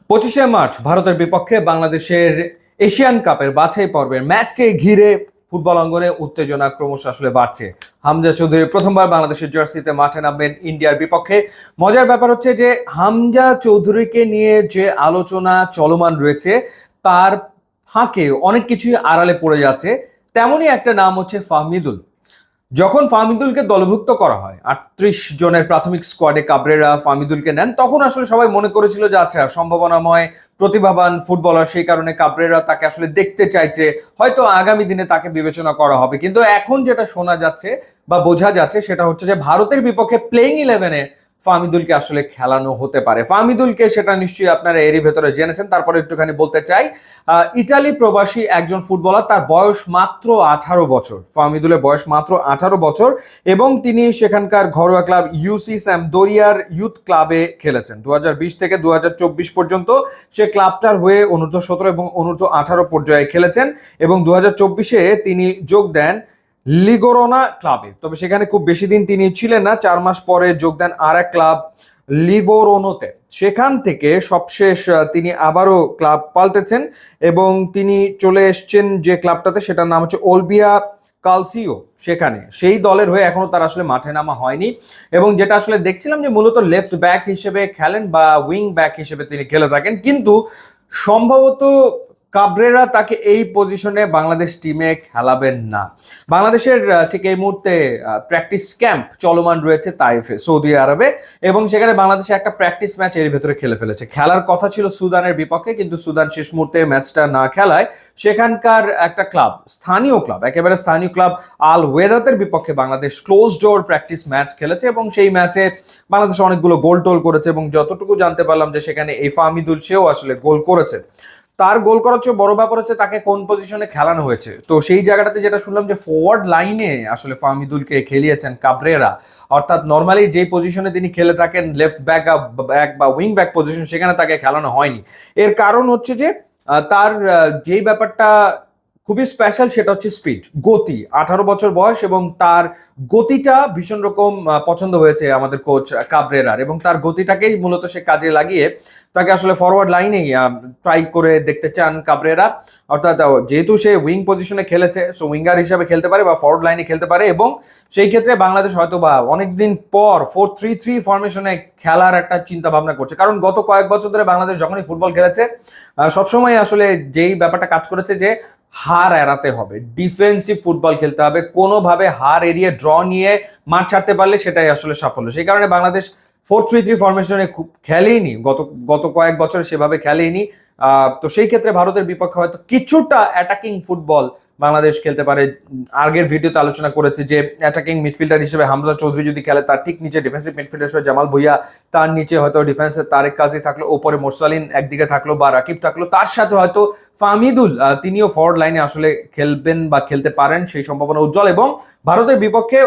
25শে March ভারতের বিপক্ষে বাংলাদেশের এশিয়ান কাপের বাছাই পর্বের ম্যাচকে ঘিরে ফুটবল অঙ্গনে উত্তেজনা ক্রমশ আসলে বাড়ছে। হামজা চৌধুরী প্রথমবার বাংলাদেশের জার্সিতে মাঠে নামবেন ইন্ডিয়ার বিপক্ষে। মজার ব্যাপার হচ্ছে যে হামজা চৌধুরীকে নিয়ে যে আলোচনা চলমান রয়েছে তার ফাঁকে অনেক কিছুই আড়ালে পড়ে যাচ্ছে। তেমনই একটা নাম হচ্ছে ফাহমিদুল। যখন ফাহমিদুলকে দলভুক্ত করা হয় 38 জনের প্রাথমিক স্কোয়াডে কাবরেরা ফাহমিদুলকে নেন, তখন আসলে সবাই মনে করেছিল যে আচ্ছা সম্ভাবনাময় প্রতিভাবান ফুটবলার, সেই কারণে কাবরেরা তাকে আসলে দেখতে চাইছে, হয়তো আগামী দিনে তাকে বিবেচনা করা হবে। কিন্তু এখন যেটা শোনা যাচ্ছে বা বোঝা যাচ্ছে সেটা হচ্ছে যে ভারতের বিপক্ষে প্লেইং 11-এ ফাহমিদুলকে আসলে খেলানো হতে পারে। ফাহমিদুলকে সেটা নিশ্চয়ই আপনারা এরই ভেতরে জেনেছেন, তারপরে একটুখানি বলতে চাই। ইটালি প্রবাসী একজন ফুটবলার, তার বয়স মাত্র 18 বছর। ফাহমিদুলের বয়স মাত্র 18 বছর এবং তিনি সেখানকার ঘরোয়া ক্লাব ইউসি স্যাম্পদোরিয়ার ইউথ ক্লাবে খেলেছেন 2020 থেকে 2024 পর্যন্ত। সে ক্লাবটার হয়ে অনূর্ধ্ব 17 এবং অনূর্ধ্ব 18 পর্যায়ে খেলেছেন এবং 2024-এ তিনি যোগ দেন লিগোরোনা ক্লাবে। তবে সেখানে খুব বেশি দিন তিনি ছিলেন না, 4 মাস পরে যোগ দেন আর এক ক্লাব লিভোরোনোতে। সেখান থেকে সবশেষ তিনি আবারও ক্লাব পাল্টেছেন এবং তিনি চলে এসছেন যে ক্লাবটাতে, সেটার নাম হচ্ছে ওলবিয়া কালসিও। সেখানে সেই দলের হয়ে এখনো তার আসলে মাঠে নামা হয়নি এবং যেটা আসলে দেখছিলাম যে মূলত লেফট ব্যাক হিসেবে খেলেন বা উইং ব্যাক হিসেবে তিনি খেলে থাকেন, কিন্তু সম্ভবত কাবরেরা তাকে এই পজিশনে বাংলাদেশ টিমে খেলাবেন না। বাংলাদেশের ঠিক এই মুহূর্তে প্র্যাকটিস ক্যাম্প চলমান রয়েছে তাইফে, সৌদি আরবে, এবং সেখানে বাংলাদেশে একটা প্র্যাকটিস ম্যাচ এর ভেতরে খেলে ফেলেছে। খেলার কথা ছিল সুদানের বিপক্ষে, কিন্তু সুদান শেষ মুহূর্তে ম্যাচটা না খেলায় সেখানকার একটা ক্লাব, স্থানীয় ক্লাব, একেবারে স্থানীয় ক্লাব আল ওয়েদাতের বিপক্ষে Bangladesh close door practice match খেলেছে এবং সেই ম্যাচে বাংলাদেশ অনেকগুলো গোল টোল করেছে এবং যতটুকু জানতে পারলাম যে সেখানে এই ফাহমিদুল সেও আসলে গোল করেছে। তার গোল করার চেয়ে বড় ব্যাপার হচ্ছে তাকে কোন পজিশনে খেলানো হয়েছে। তো সেই জায়গাটাতে যেটা শুনলাম যে ফরওয়ার্ড লাইনে আসলে ফাহমিদুলকে খেলিয়েছেন কাবরেরা, অর্থাৎ নর্মালি যে পজিশনে তিনি খেলে থাকেন লেফট ব্যাক বা উইং ব্যাক পজিশন, সেখানে তাকে খেলানো হয়নি। এর কারণ হচ্ছে যে তার যেই ব্যাপারটা খুবই স্পেশাল সেটা হচ্ছে স্পিড, গতি। 18 বছর বয়স এবং তার গতিটা ভীষণ রকম পছন্দ হয়েছে আমাদের কোচ কাবরেরার, এবং তার গতিটাকেই মূলত সে কাজে লাগিয়ে তাকে আসলে ফরওয়ার্ড লাইনেই ট্রাই করে দেখতে চান কাবরেরা। অর্থাৎ যেহেতু সে উইং পজিশনে খেলেছে, সো উইঙ্গার হিসাবে খেলতে পারে বা ফরওয়ার্ড লাইনে খেলতে পারে, এবং সেই ক্ষেত্রে বাংলাদেশ হয়তো বা অনেকদিন পর 4-3-3 ফরমেশনে খেলার একটা চিন্তা ভাবনা করছে। কারণ গত কয়েক বছর ধরে বাংলাদেশ যখনই ফুটবল খেলেছে সবসময় আসলে যেই ব্যাপারটা কাজ করেছে যে হার এড়াতে হবে, ডিফেন্সিভ ফুটবল খেলতে হবে, কোনোভাবে হার এড়িয়ে ড্র নিয়ে মাঠ ছাড়তে পারলে সেটাই আসলে সাফল্য। সেই কারণে বাংলাদেশ 4-3-3 ফরমেশনে খুব খেলেইনি, গত কয়েক বছর সেভাবে খেলেইনি। তো সেই ক্ষেত্রে ভারতের বিপক্ষে হয়তো কিছুটা অ্যাটাকিং ফুটবল বাংলাদেশ খেলতে পারে। আগের ভিডিওতে আলোচনা করেছে যে অ্যাটাকিং মিডফিল্ডার হিসেবে হামজা চৌধুরী যদি খেলে, তার ঠিক নিচে ডিফেন্সিভ মিডফিল্ডার হিসেবে জামাল ভুঁইয়া, তার নিচে হয়তো ডিফেন্সের তারেক কাজী থাকলো, ওপরে মোরসালিন একদিকে থাকলো বা রাকিব থাকলো, তার সাথে হয়তো ফাহমিদুল তিনিও ফরওয়ার্ড লাইনে আসলে খেলবেন বা খেলতে পারেন, সেই সম্ভাবনা উজ্জ্বল। এবং ভারতের বিপক্ষে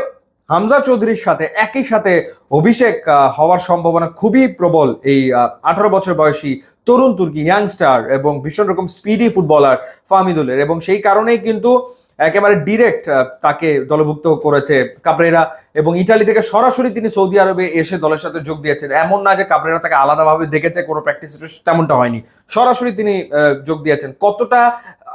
হামজা চৌধুরীর সাথে একই সাথে অভিষেক হওয়ার সম্ভাবনা খুবই প্রবল এই 18 বছর বয়সী তরুণ তুর্কি ইয়াংস্টার এবং ভীষণ রকম স্পিডি ফুটবলার ফাহমিদুলের, এবং সেই কারণেই কিন্তু একেবারে ডিরেক্ট তাকে দলভুক্ত করেছে কাবরেরা, এবং ইটালি থেকে সরাসরি তিনি সৌদি আরবে এসে দলের সাথে যোগ দিয়েছেন। এমন না যে কাবরেরা তাকে আলাদাভাবে দেখেছে কোনো প্র্যাকটিস, তেমনটা হয়নি, সরাসরি তিনি যোগ দিয়েছেন। কতটা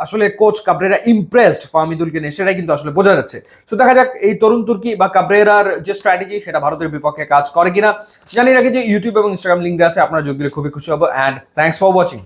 আসলে কোচ কাবরেরা ইমপ্রেসড ফাহমিদুলকে নিয়ে সেটাই কিন্তু আসলে বোঝা যাচ্ছে। তো দেখা যাক এই তরুণ তুর্কি বা কাবরেরার যে স্ট্র্যাটেজি সেটা ভারতের বিপক্ষে কাজ করে কিনা। জানিয়ে রাখি যে ইউটিউব এবং ইনস্টাগ্রাম লিঙ্ক দেওয়া আছে, আপনারা যোগ দিলে খুবই খুশি হবো। And thanks for watching.